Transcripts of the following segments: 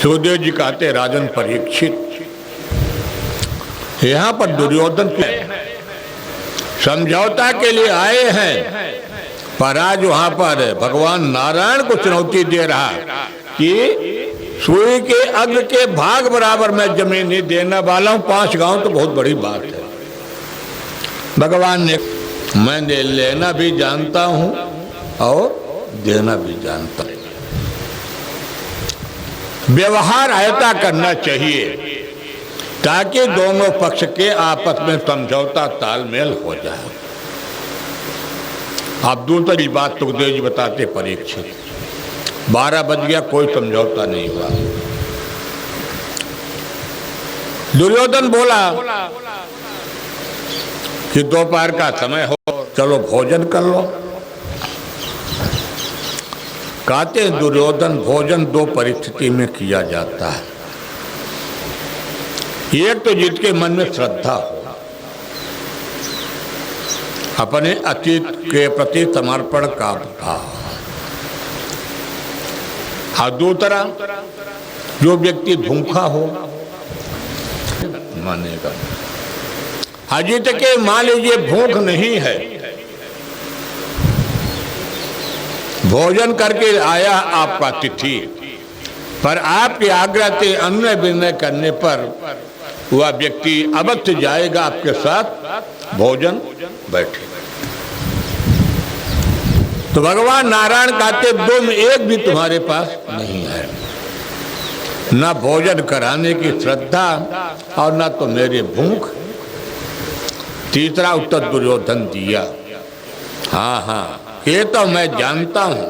सुखदेव जी कहते राजन परीक्षित, यहाँ पर दुर्योधन के समझौता के लिए आए हैं, पर आज वहां पर भगवान नारायण को चुनौती दे रहा कि सुई के अग्र के भाग बराबर मैं जमीन नहीं देने वाला हूं। 5 गांव तो बहुत बड़ी बात है। भगवान ने मैं लेना भी जानता हूं और देना भी जानता हूं। व्यवहार ऐसा करना चाहिए ताकि दोनों पक्ष के आपस में समझौता तालमेल हो जाए। आप दूसरी बात सुखदेव जी बताते परीक्षित, 12 बज गया, कोई समझौता नहीं हुआ। दुर्योधन बोला कि दोपहर का समय हो, चलो भोजन कर लो। कहते हैं दुर्योधन भोजन 2 परिस्थिति में किया जाता है। एक तो जिसके मन में श्रद्धा हो, अपने अतीत के प्रति समर्पण का भाव, और दूसरा जो व्यक्ति भूखा हो मानेगा। अजीत के मान लीजिए भूख नहीं है, भोजन करके आया आपका तिथि, पर आपके आग्रह से अन्य विनय करने पर वह व्यक्ति अवश्य जाएगा आपके साथ भोजन बैठे। तो भगवान नारायण कहते 2 में एक भी तुम्हारे पास नहीं है, न भोजन कराने की श्रद्धा और न तो मेरे भूख। तीसरा उत्तर दुर्योधन दिया, हाँ हाँ ये तो मैं जानता हूं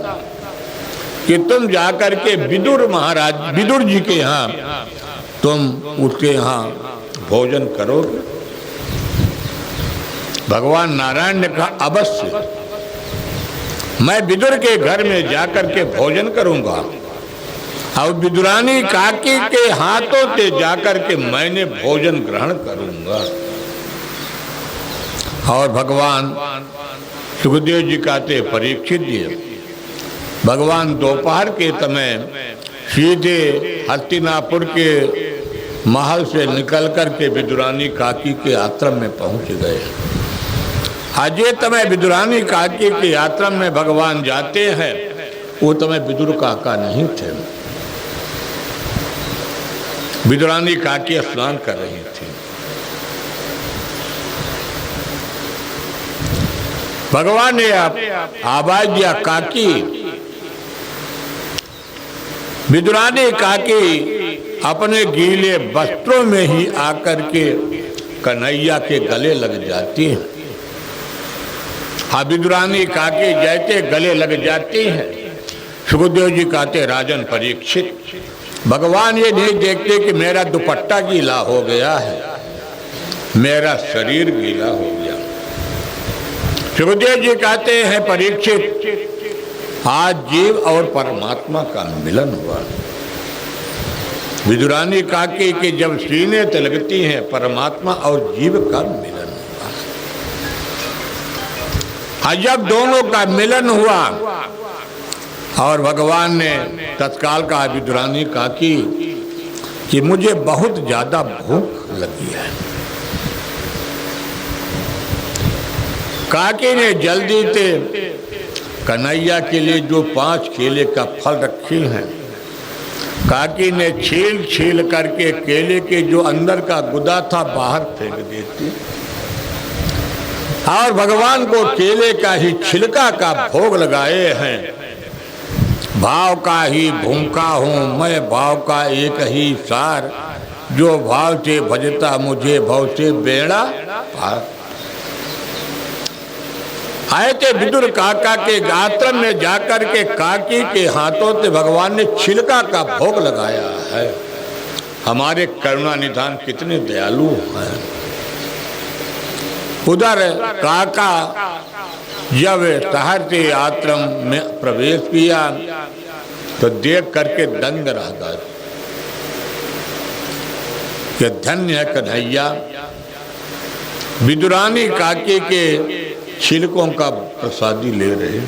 कि तुम जाकर के विदुर महाराज, विदुर जी के यहाँ तुम उसके यहाँ भोजन करोगे। भगवान नारायण ने कहा अवश्य मैं विदुर के घर में जाकर के भोजन करूंगा और विदुरानी काकी के हाथों से जाकर के मैंने भोजन ग्रहण करूंगा। और भगवान सुखदेव जी कहते परीक्षित जी, भगवान दोपहर के समय सीधे हस्तिनापुर के महल से निकल कर के विदुरानी काकी के आश्रम में पहुंच गए। अजय समय विदुरानी काकी के आश्रम में भगवान जाते हैं, वो समय विदुर काका नहीं थे। विदुरानी काकी स्नान कर रही थी। भगवान ने आवाज दिया काकी। विदुरानी काकी अपने गीले वस्त्रों में ही आकर के कन्हैया के गले लग जाती है। हाँ, विदुरानी काकी जैसे गले लग जाती हैं, सुखदेव जी कहते राजन परीक्षित, भगवान ये नहीं देखते कि मेरा दुपट्टा गीला हो गया है, मेरा शरीर गीला हो गया। सुखदेव जी कहते हैं परीक्षित, आज जीव और परमात्मा का मिलन हुआ। विदुरानी काकी के जब सीने से लगती हैं, परमात्मा और जीव का मिलन हुआ। और जब दोनों का मिलन हुआ और भगवान ने तत्काल कहा विदुरानी काकी कि मुझे बहुत ज्यादा भूख लगी है। काकी ने जल्दी से कन्हैया के लिए जो 5 केले का फल रखे हैं, काकी ने छील छील करके केले के जो अंदर का गुदा था बाहर फेंक देती और भगवान को केले का ही छिलका का भोग लगाए हैं। भाव का ही भूखा हूँ मैं, भाव का एक ही सार, जो भाव से भजता मुझे भाव से बेड़ा पार। आए थे विदुर काका के आश्रम में जाकर के काकी के हाथों से भगवान ने छिलका का भोग लगाया है। हमारे करुणा निधान कितने दयालु हैं। उधर काका जब शहर से आश्रम में प्रवेश किया तो देख करके दंग रह गए कि धन्य है कन्हैया, विदुरानी काकी के छिलकों का प्रसादी ले रहे।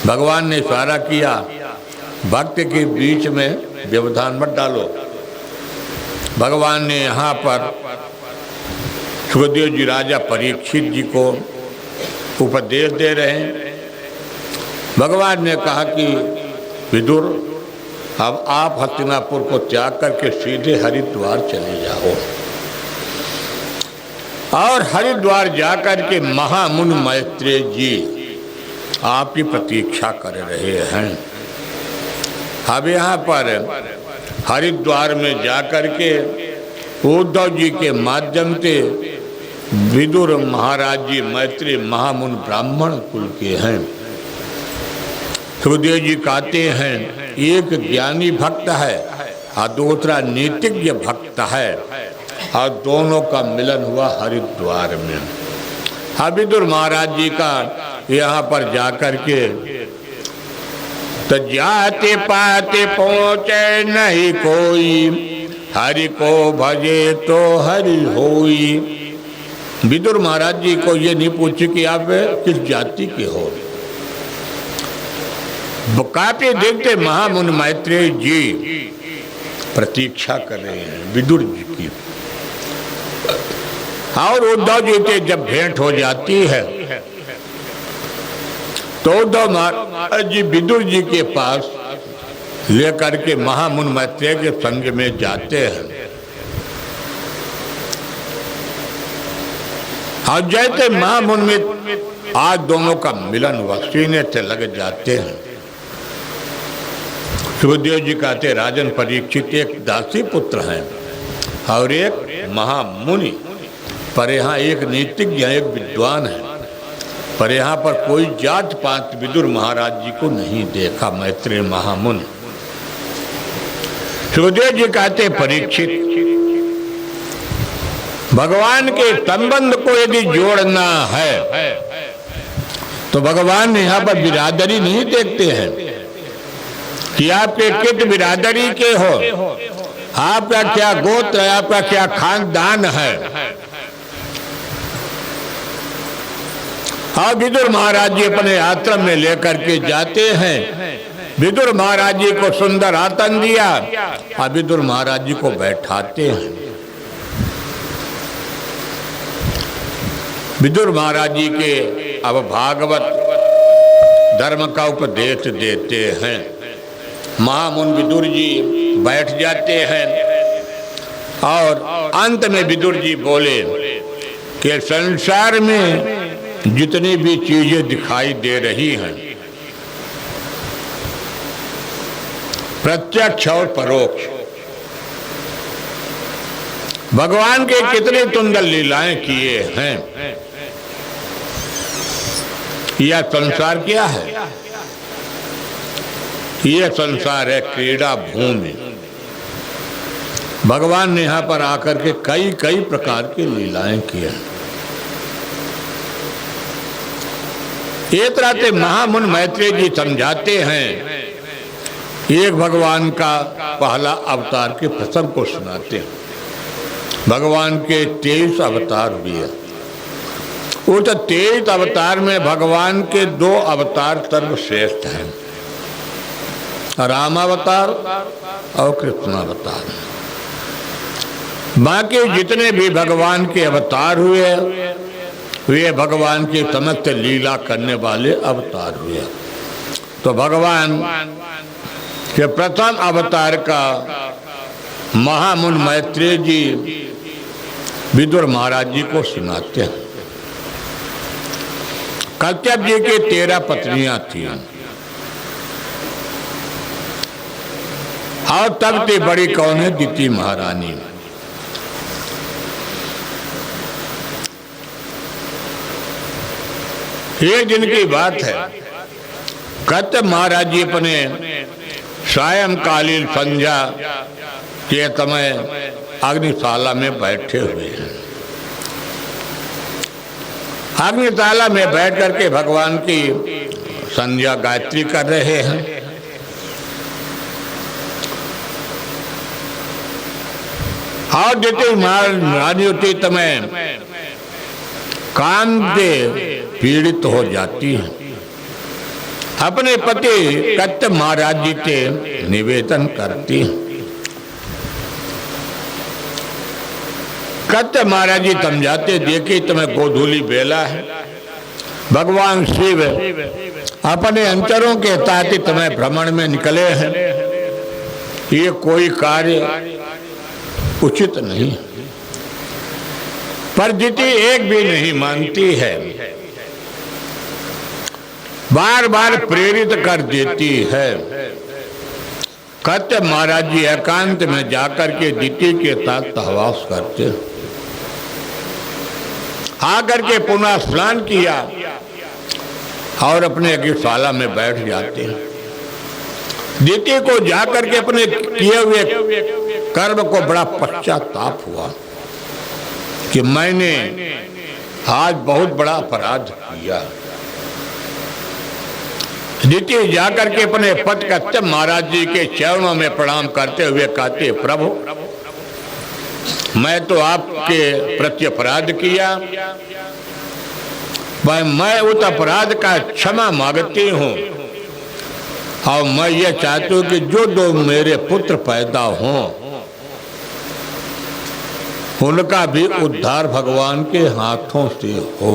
भगवान ने इशारा किया भक्त के बीच में व्यवधान मत डालो। भगवान ने यहाँ पर सुखदेव जी राजा परीक्षित जी को उपदेश दे रहे हैं। भगवान ने कहा कि विदुर, अब आप हस्तिनापुर को त्याग करके सीधे हरिद्वार चले जाओ और हरिद्वार जाकर के महामुनि मैत्रेय जी आपकी प्रतीक्षा कर रहे हैं। अब यहाँ पर हरिद्वार में जाकर के उद्धव जी के माध्यम से विदुर महाराज जी मैत्रेय महामुनि ब्राह्मण कुल के हैं। सुखदेव जी कहते हैं एक ज्ञानी भक्त है और दूसरा नीतिज्ञ भक्त है और दोनों का मिलन हुआ हरिद्वार में। विदुर महाराज जी का यहाँ पर जाकर के तो जाते पाते पहुँचे नहीं कोई, हरि को भजे तो हरि होई। विदुर महाराज जी को ये नहीं पूछे कि आप किस जाति के हो। काफी देखते महामुनि मैत्रेय जी प्रतीक्षा कर रहे हैं विदुर जी की, और उद्धव जी से जब भेंट हो जाती है तो उद्धव महाराज जी विदुर जी के पास लेकर के महामुनि मैत्रेय के संग में जाते हैं। और जैसे महामुनि में आज दोनों का मिलन हुआ, सीने से लग जाते हैं। सुखदेव जी कहते राजन परीक्षित एक दासी पुत्र हैं और एक महामुनि, पर यहाँ एक नीतिज्ञ एक विद्वान है, पर यहाँ पर कोई जात पात विदुर महाराज जी को नहीं देखा मैत्रेय महामुनि। सुखदेव जी कहते परीक्षित, भगवान के संबंध को यदि जोड़ना है तो भगवान यहाँ पर बिरादरी नहीं देखते हैं कि आपके कित बिरादरी के हो, आपका क्या गोत्र है, आपका क्या खानदान है। और विदुर महाराज जी अपने आश्रम में लेकर के जाते हैं। विदुर महाराज जी को सुंदर आसन दिया और विदुर महाराज जी को बैठाते हैं। विदुर महाराज जी के अब भागवत धर्म का उपदेश देते हैं। महामुनि विदुर जी बैठ जाते हैं और अंत में विदुर जी बोले कि संसार में जितनी भी चीजें दिखाई दे रही हैं, प्रत्यक्ष और परोक्ष, भगवान के कितने सुंदर लीलाएं किए हैं। यह संसार क्या है? यह संसार है क्रीड़ा भूमि। भगवान ने यहाँ पर आकर के कई कई प्रकार की लीलाएं की हैं। एक तरह से महामुनि मैत्रेय जी समझाते हैं, एक भगवान का पहला अवतार के प्रसंग को सुनाते हैं। भगवान के 23 अवतार हुए। उस 23 अवतार में भगवान के 2 अवतार सर्वश्रेष्ठ हैं, रामावतार और कृष्णावतार। बाकी जितने भी भगवान के अवतार हुए वे भगवान के समस्त लीला करने वाले अवतार हुए। तो भगवान के प्रथम अवतार का महामुनि मैत्रेय जी विदुर महाराज जी को सुनाते हैं। कश्यप जी के 13 पत्नियां थी और तब से बड़ी कौन है? दिति महारानी। एक दिन की बात है, कश्यप महाराज जी अपने सायंकालीन संध्या के समय अग्निशाला में बैठे हुए हैं। अग्निशाला में बैठ करके भगवान की संध्या गायत्री कर रहे हैं। और देते महारानी होती समय काम से पीड़ित हो जाती है। अपने पति कत्य महाराज जी के निवेदन करती। कत्य महाराज जी समझाते, देखिए तुम्हें गोधूली बेला है, भगवान शिव अपने अंतरों के ताति तुम्हें भ्रमण में निकले हैं, ये कोई कार्य उचित नहीं। पर दिति एक भी नहीं मानती है, बार बार प्रेरित कर देती है। कत्य महाराज जी एकांत में जाकर के दिति के साथ सहवास करते, आकर के पुनः स्नान किया और अपने यज्ञशाला में बैठ जाते हैं। दिति को जाकर के अपने किए हुए कर्म को बड़ा पश्चाताप हुआ कि मैंने आज बहुत बड़ा अपराध किया। दिति जाकर के अपने पति कत्य महाराज जी के चरणों में प्रणाम करते हुए कहते, प्रभु मैं तो आपके प्रति अपराध किया, मैं उस अपराध का क्षमा मांगती हूँ और मैं ये चाहती हूँ कि जो दो मेरे पुत्र पैदा हों उनका भी उद्धार भगवान के हाथों से हो।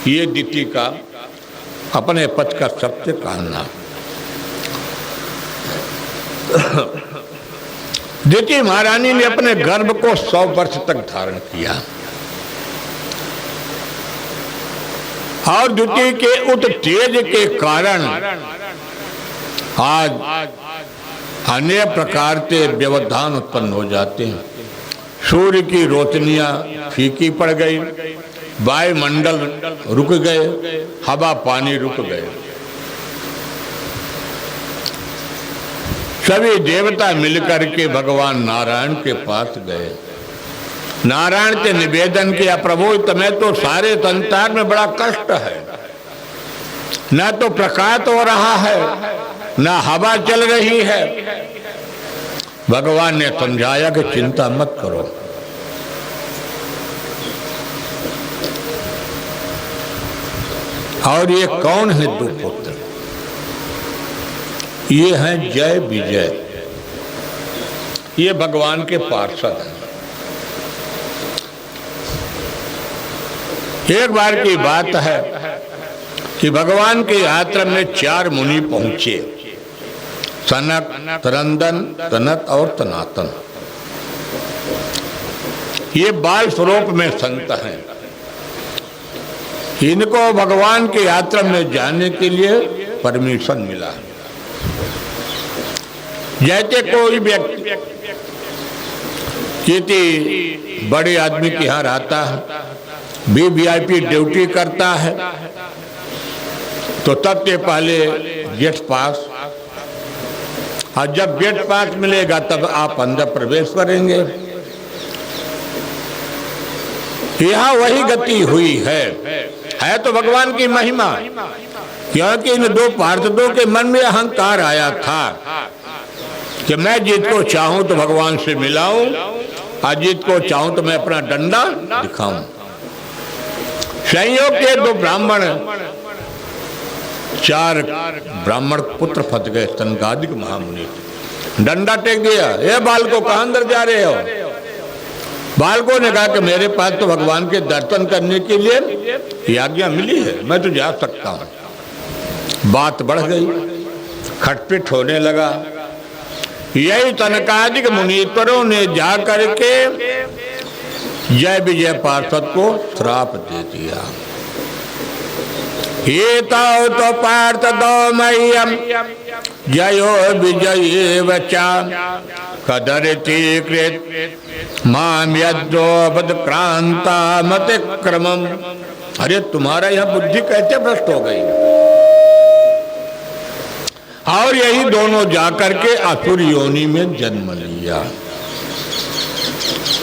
ये दिति का अपने पति का सत्य कहना। दिति महारानी ने अपने गर्भ को 100 वर्ष तक धारण किया और दिति के उत तेज के कारण आज अनेक प्रकार के व्यवधान उत्पन्न हो जाते हैं। सूर्य की रोशनियां फीकी पड़ गई, वायुमंडल रुक गए, हवा पानी रुक गए। सभी देवता मिलकर के भगवान नारायण के पास गए। नारायण के निवेदन किया, प्रभु तुम्हें तो सारे संसार में बड़ा कष्ट है, न तो प्रकाश हो रहा है न हवा चल रही है। भगवान ने समझाया कि चिंता मत करो, और ये कौन है दो पुत्र? ये हैं जय विजय, ये भगवान के पार्षद हैं। एक बार की बात है कि भगवान के आश्रम में 4 मुनि पहुंचे, सनक, तरंदन, तनत और सनातन। ये बाल स्वरूप में संत हैं। इनको भगवान के आश्रम में जाने के लिए परमिशन मिला। जैसे कोई व्यक्ति किसी बड़े आदमी के यहाँ रहता है, वीआईपी ड्यूटी करता है, तो तब के पहले गेट पास, और जब गेट पास मिलेगा तब आप अंदर प्रवेश करेंगे। यहाँ वही गति हुई है तो भगवान की महिमा, क्योंकि इन 2 पार्षदों के मन में अहंकार आया था कि मैं जिसको चाहूं तो भगवान से मिलाऊं, और जिसको चाहूं तो मैं अपना डंडा दिखाऊं। संयोग के 2 ब्राह्मण, 4 ब्राह्मण पुत्र फंस गए। सनकादिक महामुनि डंडा टेक दिया, ये बालको कहां अंदर जा रहे हो? बालकों ने कहा कि मेरे पास तो भगवान के दर्शन करने के लिए आज्ञा मिली है, मैं तो जा सकता हूं। बात बढ़ गई, खटपिट होने लगा। यही सनकादिक मुनीश्वरों ने जा करके जय विजय पार्षद को श्राप दे दिया। एतौ तो पार्षदो मह्यम जयो विजये वचा कदरति कृत माम यद्योपक्रांता मतिक्रमम्। अरे तुम्हारा यह बुद्धि कैसे भ्रष्ट हो गई? और यही दोनों जाकर के असुर योनि में जन्म लिया।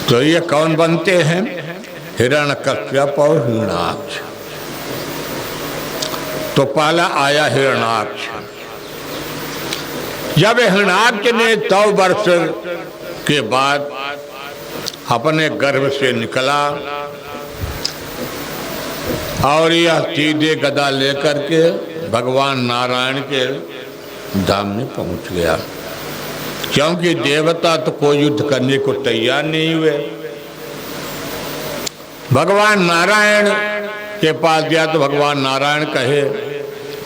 तो ये कौन बनते हैं? हिरण्यकश्यप और हिरण्याक्ष। तो पहला आया हिरण्याक्ष। जब हिरण्याक्ष ने 100 वर्ष के बाद अपने गर्भ से निकला और यह सीधे गदा लेकर के भगवान नारायण के धाम में पहुंच गया, क्योंकि देवता तो कोई युद्ध करने को तैयार नहीं हुए। भगवान नारायण के पास गया तो भगवान नारायण कहे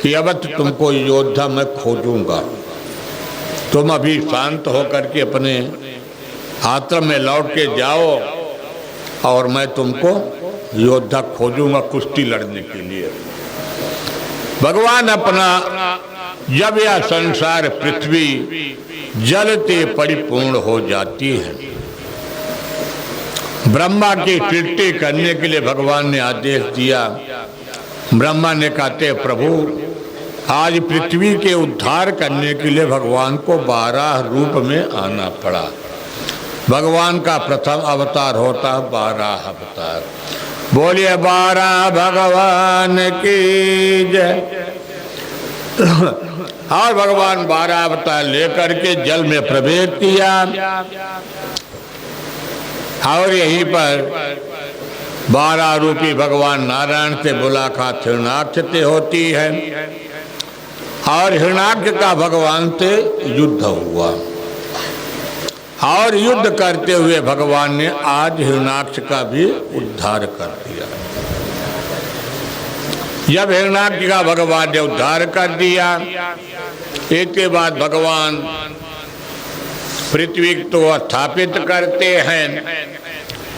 कि अब तुमको योद्धा मैं खोजूंगा, तुम अभी शांत होकर के अपने आश्रम में लौट के जाओ और मैं तुमको योद्धा खोजूंगा कुश्ती लड़ने के लिए। भगवान अपना, जब यह संसार पृथ्वी जलते परिपूर्ण हो जाती है, ब्रह्मा की सृष्टि करने के लिए भगवान ने आदेश दिया। ब्रह्मा ने कहते प्रभु आज पृथ्वी के उद्धार करने के लिए भगवान को 12 रूप में आना पड़ा। भगवान का प्रथम अवतार होता 12 अवतार। बोलिए 12 भगवान की जय। और भगवान 12 अवतार लेकर के जल में प्रवेश किया और यहीं पर 12 रूपी भगवान नारायण से मुलाकात हिरणाक्ष से होती है और हिरणाक्ष का भगवान से युद्ध हुआ और युद्ध करते हुए भगवान ने आज हिरणाक्ष का भी उद्धार कर दिया। जब हिरणाक्ष का भगवान ने उद्धार कर दिया, इसके बाद भगवान पृथ्वी को स्थापित करते हैं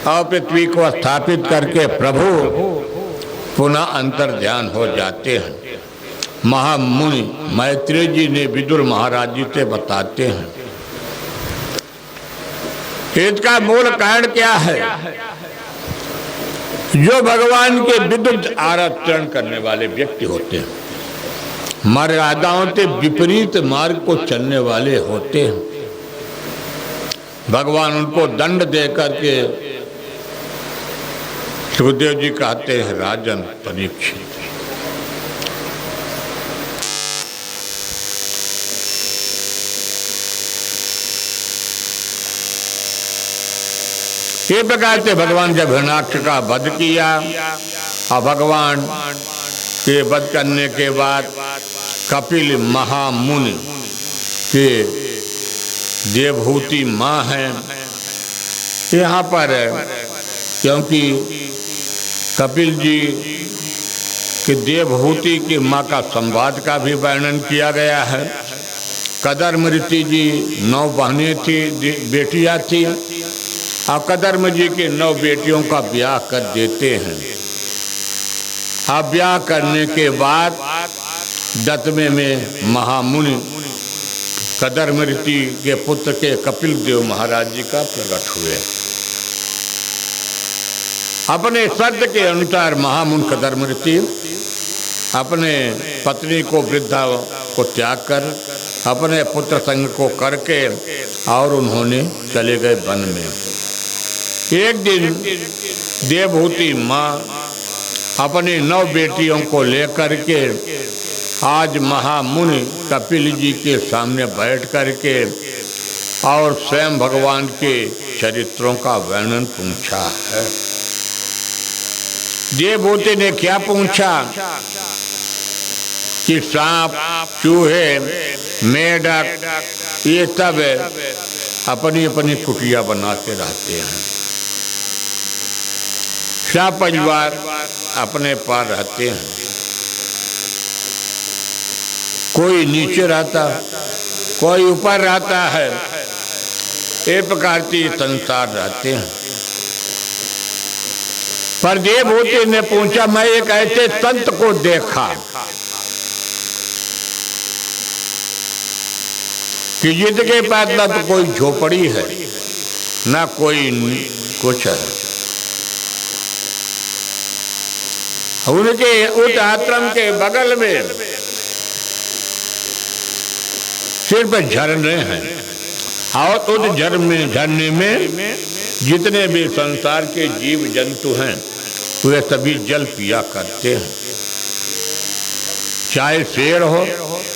और पृथ्वी को स्थापित करके प्रभु पुनः अंतर्ध्यान हो जाते हैं। महामुनि मैत्रेय जी ने विदुर महाराज जी से बताते हैं इसका मूल कारण क्या है। जो भगवान के विरुद्ध आचरण करने वाले व्यक्ति होते हैं, मर्यादाओं से विपरीत मार्ग को चलने वाले होते हैं, भगवान उनको दंड दे करके सुखदेव जी कहते हैं राजन परीक्षित, ये प्रकार से भगवान जब हिरणाक्ष का वध किया और भगवान के वध करने के बाद कपिल महामुनि के देवहूति माँ हैं यहाँ पर, क्योंकि कपिल जी के देवहूति की माँ का संवाद का भी वर्णन किया गया है। कदर्मृति जी 9 बहनें थी, बेटियाँ थी और कदर्म जी की 9 बेटियों का ब्याह कर देते हैं। अब ब्याह करने के बाद 10वें में महामुनि कदर्मृति के पुत्र के कपिल देव महाराज जी का प्रकट हुए। अपने शब्द के अनुसार महामुनि कदर्मृति अपने पत्नी को वृद्धा को त्याग कर अपने पुत्र संग को करके और उन्होंने चले गए वन में। एक दिन देवहूति माँ अपनी 9 बेटियों को लेकर के आज महामुनि कपिल जी के सामने बैठ करके और स्वयं भगवान के चरित्रों का वर्णन पूछा है। देवहूति ने क्या पूछा कि सांप, चूहे, मेढक ये सब अपनी अपनी कुटिया बनाते रहते हैं, सब परिवार अपने पार रहते हैं, कोई नीचे रहता, कोई ऊपर रहता है, एक प्रकार से संसार रहते हैं। पर देवहूति ने पूछा, मैं एक ऐसे संत को देखा कि जिसके पास न तो कोई झोपड़ी है ना कोई कुछ है, उनके उस आश्रम के बगल में सिर्फ झरने हैं और उस झरने में जितने भी संसार के जीव जंतु हैं वे सभी जल पिया करते हैं, चाहे शेर हो,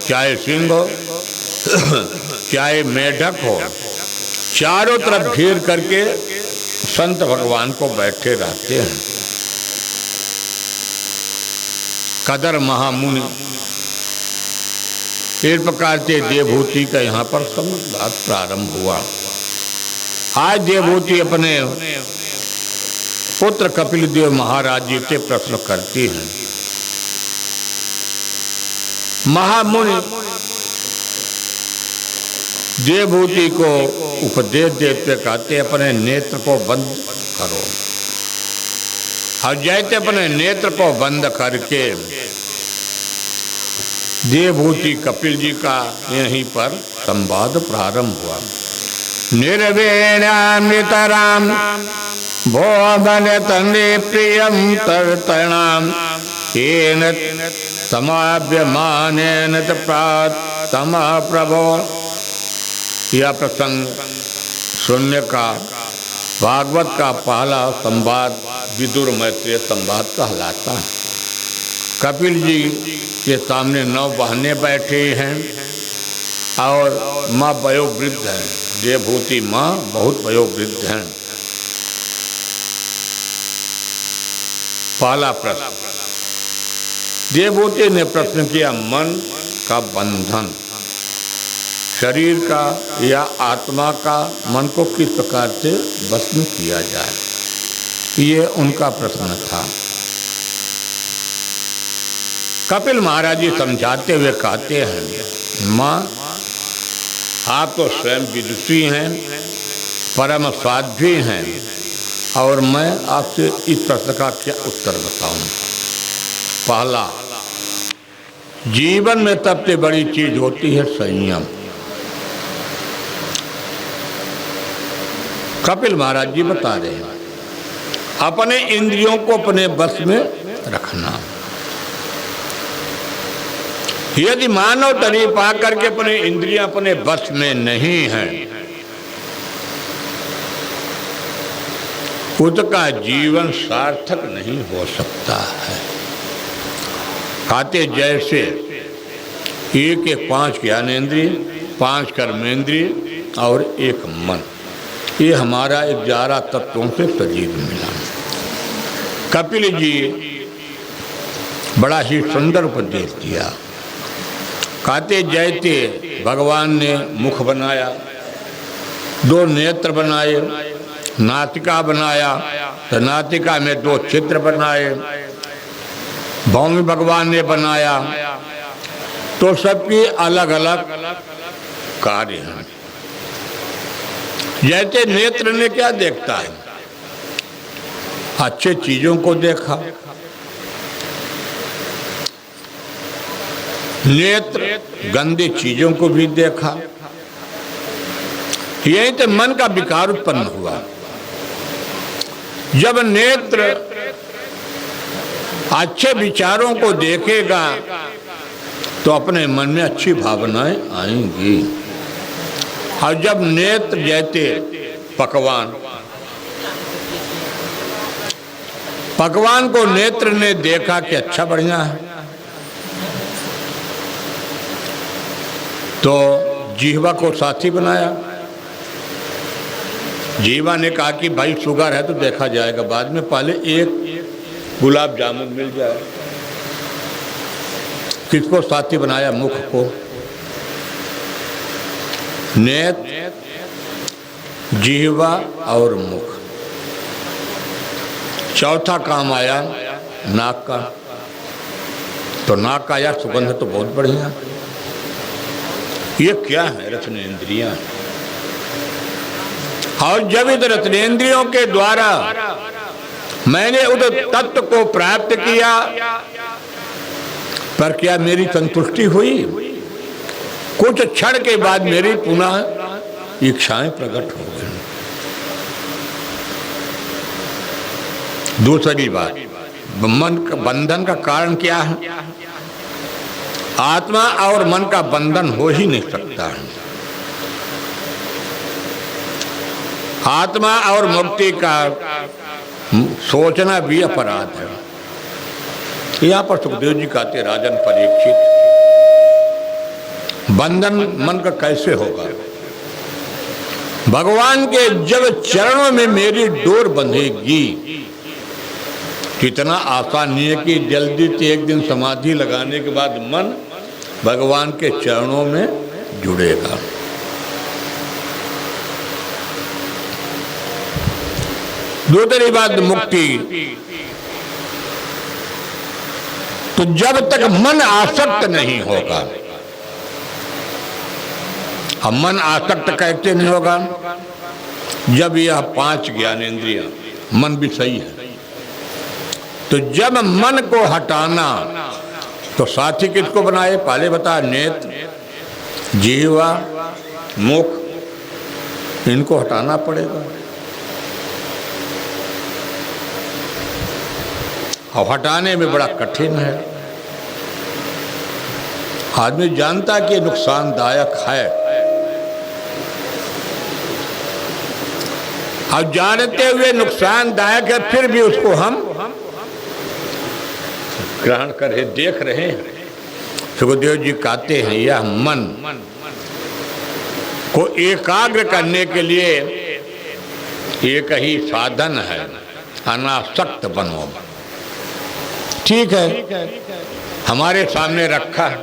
चाहे सिंह हो, चाहे मेढक हो, चारों तरफ घेर करके संत भगवान को बैठे रहते हैं। कदर महामुनि इस प्रकार से देवभूति का यहाँ पर संवाद प्रारंभ हुआ। आज देवभूति अपने पुत्र कपिल देव महाराज जी से प्रश्न करती हैं। महामुनि देवभूति को उपदेश देते कहते अपने नेत्र को बंद करो। और जैसे अपने नेत्र को बंद करके देवभूति कपिल जी का यहीं पर संवाद प्रारंभ हुआ। निर्वेणामृतराम भोबनतने प्रियं तर्तणाम येन समाव्यमानेन तमा प्रभो। यह प्रसंग सुनने का भागवत का पहला संवाद विदुर मैत्रेय संवाद कहलाता है। कपिल जी के सामने 9 बहनें बैठे हैं और माँ वयोवृद्ध हैं। देवभूति माँ बहुत वयोवृद्ध हैं। पहला प्रश्न देवभूति ने प्रश्न किया, मन का बंधन शरीर का या आत्मा का, मन को किस प्रकार से बस में किया जाए, ये उनका प्रश्न था। कपिल महाराज जी समझाते हुए कहते हैं, माँ आप तो स्वयं विदुषी हैं, परम साध्वी हैं, और मैं आपसे इस प्रश्न का क्या उत्तर बताऊं। पहला, जीवन में सबसे बड़ी चीज होती है संयम। कपिल महाराज जी बता रहे हैं, अपने इंद्रियों को अपने बस में रखना। यदि मानव तरी पा करके अपने इंद्रियां अपने बस में नहीं हैं, उसका जीवन सार्थक नहीं हो सकता है। कहते जैसे एक 5 ज्ञानेंद्रिय, 5 कर्मेंद्रिय और 1 मन, ये हमारा 11 तत्वों से सजीव मिला। कपिल जी बड़ा ही सुंदर उपदेश दिया। कहते जैसे भगवान ने मुख बनाया, 2 नेत्र बनाए, नासिका बनाया तो नासिका में 2 छिद्र बनाए, भौमी भगवान ने बनाया, तो सबकी अलग अलग कार्य हैं। जैसे नेत्र ने क्या देखता है, अच्छे चीजों को देखा। नेत्र गंदी चीजों को भी देखा। यही तो मन का विकार उत्पन्न हुआ। जब नेत्र अच्छे विचारों को देखेगा तो अपने मन में अच्छी भावनाएं आएंगी। और जब नेत्र जैसे पकवान को नेत्र ने देखा कि अच्छा बढ़िया है, तो जीवा को साथी बनाया। जीवा ने कहा कि भाई शुगर है तो देखा जाएगा बाद में, पहले 1 गुलाब जामुन मिल जाए। किसको साथी बनाया? मुख को। नेत्र, जीवा और मुख। चौथा काम आया नाक का, तो नाक का यार सुगंध तो बहुत बढ़िया। ये क्या है? रत्नेंद्रियां। और जब इस रत्नेंद्रियों के द्वारा मैंने उस तत्व को प्राप्त किया, पर क्या मेरी संतुष्टि हुई? कुछ क्षण के बाद मेरी पुनः इच्छाएं प्रकट हो गई। दूसरी बात, मन का बंधन का कारण क्या है? आत्मा और मन का बंधन हो ही नहीं सकता है। आत्मा और मुक्ति का सोचना भी अपराध है। यहाँ पर सुखदेव जी कहते, राजन परीक्षित, बंधन मन का कैसे होगा? भगवान के जब चरणों में मेरी डोर बंधेगी, कितना आसान नहीं है कि जल्दी से एक दिन समाधि लगाने के बाद मन भगवान के चरणों में जुड़ेगा। दूसरी बात मुक्ति, तो जब तक मन आसक्त नहीं होगा। अब मन आसक्त कैसे नहीं होगा? जब यह 5 ज्ञानेंद्रियां, मन भी सही है, तो जब मन को हटाना, तो साथी किसको बनाए? पहले बता, नेत्र, जीवा, मुख, इनको हटाना पड़ेगा। और हटाने में बड़ा कठिन है। आदमी जानता कि नुकसानदायक है, और जानते हुए नुकसानदायक है, फिर भी उसको हम ग्रहण कर रहे, देख रहे हैं। सुखदेव जी कहते हैं, यह मन को एकाग्र करने के लिए एक ही साधन है, अनासक्त बनो। ठीक है, हमारे सामने रखा है।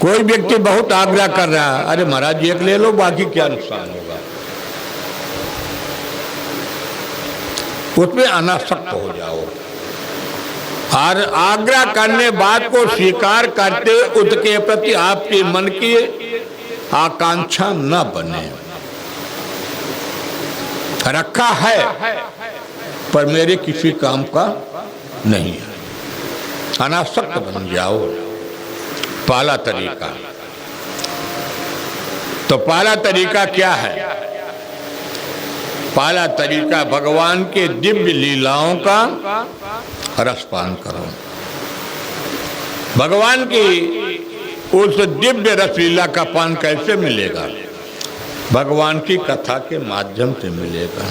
कोई व्यक्ति बहुत आग्रह कर रहा है, अरे महाराज एक ले लो, बाकी क्या नुकसान होगा, उसमें अनासक्त हो जाओ। और आग्रह करने बात को स्वीकार करते उसके प्रति आपके मन की आकांक्षा न बने। रखा है पर मेरे किसी काम का नहीं है, अनासक्त बन जाओ। पहला तरीका, तो पहला तरीका क्या है? पहला तरीका भगवान के दिव्य लीलाओं का रसपान करो। भगवान की उस दिव्य रसलीला का पान कैसे मिलेगा? भगवान की कथा के माध्यम से मिलेगा।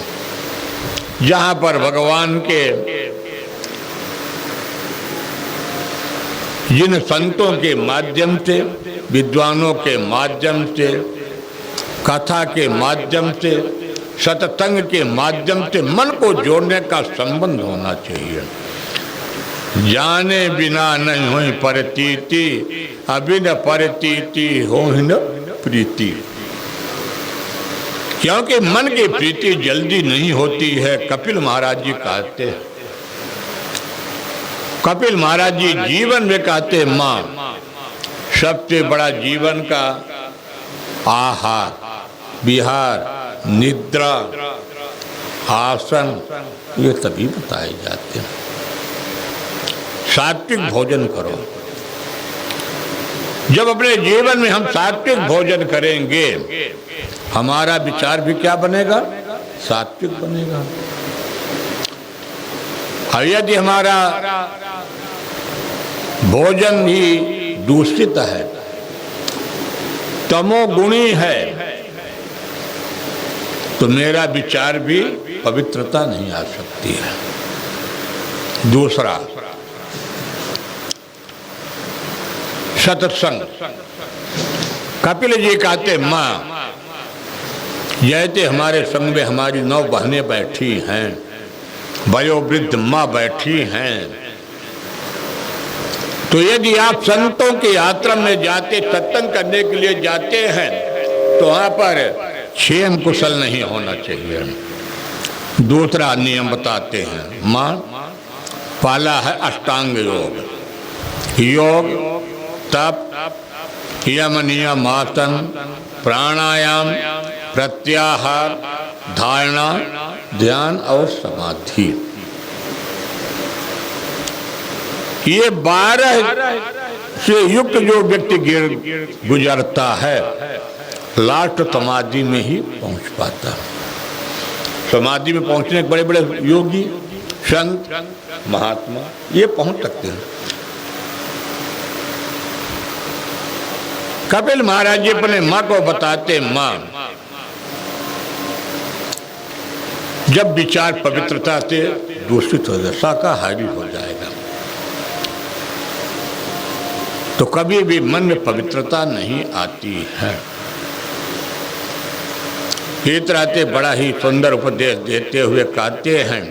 जहां पर भगवान के जिन संतों के माध्यम से, विद्वानों के माध्यम से, कथा के माध्यम से, सत्संग के माध्यम से मन को जोड़ने का संबंध होना चाहिए। जाने बिना नहीं हुई परतीति, अबिन परतीति हो न प्रीति। क्योंकि मन की प्रीति जल्दी नहीं होती है। कपिल महाराज जी कहते हैं, कपिल महाराज जी जीवन में कहते, माँ सबसे बड़ा जीवन का आहार, विहार, निद्रा, आसन, ये तभी बताए जाते हैं। सात्विक भोजन करो। जब अपने जीवन में हम सात्विक भोजन करेंगे, हमारा विचार भी क्या बनेगा? सात्विक बनेगा। और यदि हमारा भोजन ही दूषित है, तमोगुणी है, तो मेरा विचार भी पवित्रता नहीं आ सकती है। दूसरा, सत्संग। कपिल जी कहते, माँ जैसे हमारे संग में हमारी 9 बहनें बैठी हैं, वयोवृद्ध माँ बैठी हैं, तो यदि आप संतों के आश्रम में जाते, सत्संग करने के लिए जाते हैं, तो वहाँ पर क्षेम कुशल नहीं होना चाहिए। दूसरा नियम बताते हैं, माँ पहला है अष्टांग योग। योग, तप, यम नियम, आसन, प्राणायाम, प्रत्याहार, धारणा, ध्यान और समाधि। ये 12 से युक्त जो व्यक्ति गुजरता है, लास्ट समाधि में ही पहुंच पाता है। समाधि में पहुंचने के बड़े बड़े योगी, संत, महात्मा ये पहुंच सकते हैं। कपिल महाराज जी अपने माँ को बताते, माँ जब विचार पवित्रता से दूषित हो जाए, शाकाहारी हो जाएगा, तो कभी भी मन में पवित्रता नहीं आती है। ये तरह बड़ा ही सुंदर उपदेश देते हुए कहते हैं,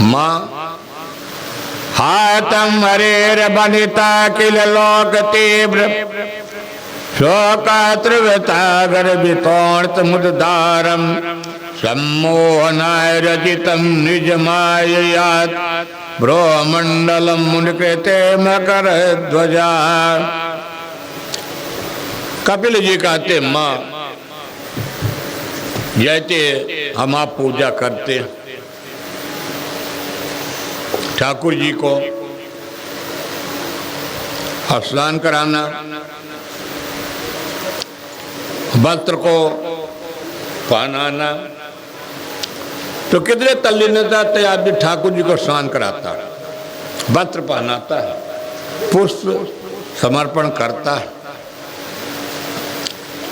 माँ हातम हरेर बनिता किल लोक तीव्र शोकात्रिवता गर्भितोर्त मुदारम सम्मोहनाय रचितम निज माययात ब्रह्मंडलम मुनिकृते मकर ध्वजा। कपिल जी कहते माँ जैसे हम आप पूजा करते ठाकुर जी को स्नान कराना, वस्त्र को पहनाना, तो कितने तल्लीनता से आदमी ठाकुर जी को स्नान कराता है, वस्त्र पहनाता है, पुष्प समर्पण करता है,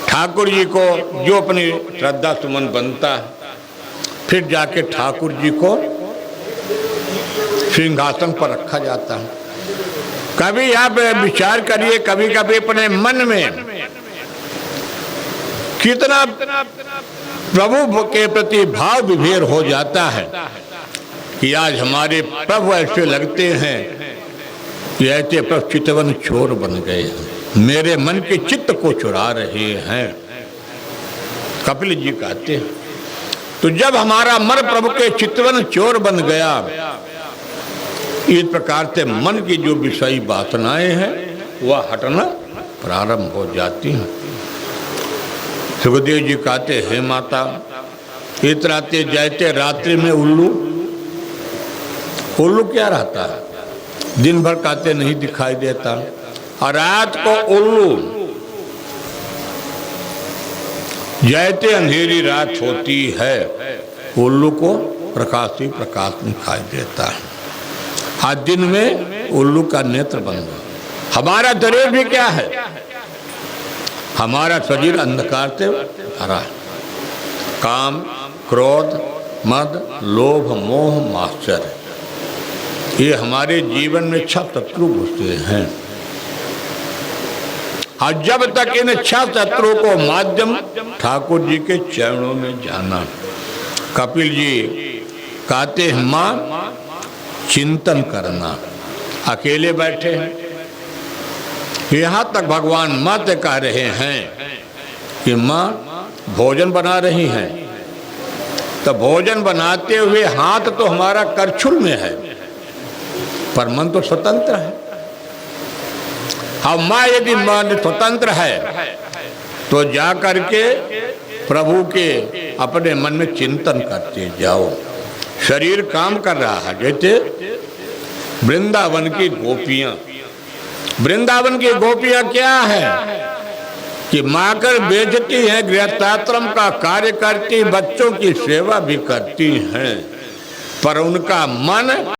ठाकुर जी को जो अपनी श्रद्धा सुमन बनता है, फिर जाके ठाकुर जी को सिंहासन पर रखा जाता है। कभी आप विचार करिए, कभी कभी अपने मन में कितना प्रभु के प्रति भाव विभेद हो जाता है कि आज हमारे प्रभु ऐसे लगते हैं कि ऐसे प्रभु चितवन चोर बन गए, मेरे मन के चित्त को चुरा रहे हैं। कपिल जी कहते हैं तो जब हमारा मन प्रभु के चितवन चोर बन गया, इस प्रकार से मन की जो विषयी वासनाएं हैं वह हटना प्रारंभ हो जाती हैं। सुखदेव जी कहते हे माता, इस रात्रि जैसे रात्रि में उल्लू, उल्लू क्या रहता है, दिन भर कहते नहीं दिखाई देता, और रात को उल्लू जैसे अंधेरी रात होती है उल्लू को प्रकाश ही प्रकाश दिखाई देता है। आज दिन में उल्लू का नेत्र बन गया। हमारा शरीर भी क्या है, हमारा शरीर अंधकार से भरा है। काम, क्रोध, मद, लोभ, मोह, मात्सर्य, ये हमारे जीवन में 6 शत्रु घुसते हैं। और जब तक इन 6 शत्रु को माध्यम ठाकुर जी के चरणों में जाना। कपिल जी कहते हैं माँ चिंतन करना, अकेले बैठे हैं, यहाँ तक भगवान माँ से कह रहे हैं कि माँ भोजन बना रही हैं, तो भोजन बनाते हुए हाथ तो हमारा करछुल में है पर मन तो स्वतंत्र है। अब माँ यदि मन स्वतंत्र है तो जा करके प्रभु के अपने मन में चिंतन करते जाओ। शरीर काम कर रहा है, जैसे वृंदावन की गोपियां, वृंदावन की गोपियां क्या है कि माकर बेचती हैं, गृहस्थाश्रम का कार्य करती, बच्चों की सेवा भी करती हैं, पर उनका मन